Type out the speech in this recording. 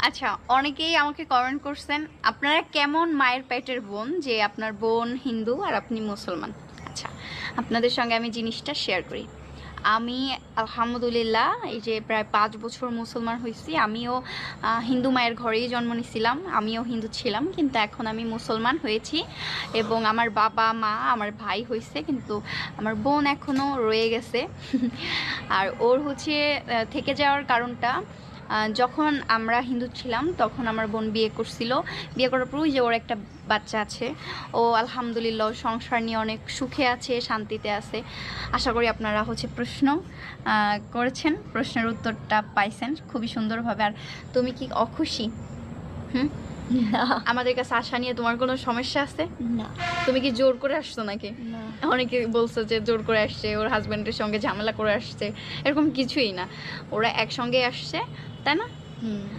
আচ্ছা, অনেকেই আমাকে কমেন্ট করছেন আপনারা কেমন মায়ের পেটের বোন, যে আপনার বোন হিন্দু আর আপনি মুসলমান। আচ্ছা, আপনাদের সঙ্গে আমি জিনিসটা শেয়ার করি। আমি আলহামদুলিল্লাহ এই যে প্রায় 5 বছর মুসলমান হয়েছি। আমিও হিন্দু মায়ের ঘরেই জন্ম নিয়েছিলাম, আমিও হিন্দু ছিলাম, কিন্তু এখন আমি মুসলমান হয়েছি। এবং আমার বাবা মা আমার ভাই হয়েছে, কিন্তু আমার বোন এখনও রয়ে গেছে। আর ওর হচ্ছে থেকে যাওয়ার কারণটা, যখন আমরা হিন্দু ছিলাম তখন আমার বোন বিয়ে করছিল। বিয়ে করার পর যে ওর একটা বাচ্চা আছে, ও আলহামদুলিল্লাহ সংসার নিয়ে অনেক সুখে আছে, শান্তিতে আছে। আশা করি আপনারা হচ্ছে প্রশ্ন করেছেন, প্রশ্নের উত্তরটা পাইছেন খুবই সুন্দরভাবে। আর তুমি কি অখুশি? হুম, আমাদের কাছে আসা নিয়ে তোমার কোনো সমস্যা আছে? না। তুমি কি জোর করে আসছো নাকি? না। অনেকে বলছে যে জোর করে আসছে, ওর হাজব্যান্ডের সঙ্গে ঝামেলা করে আসছে। এরকম কিছুই না, ওরা একসঙ্গে আসছে, তাই না?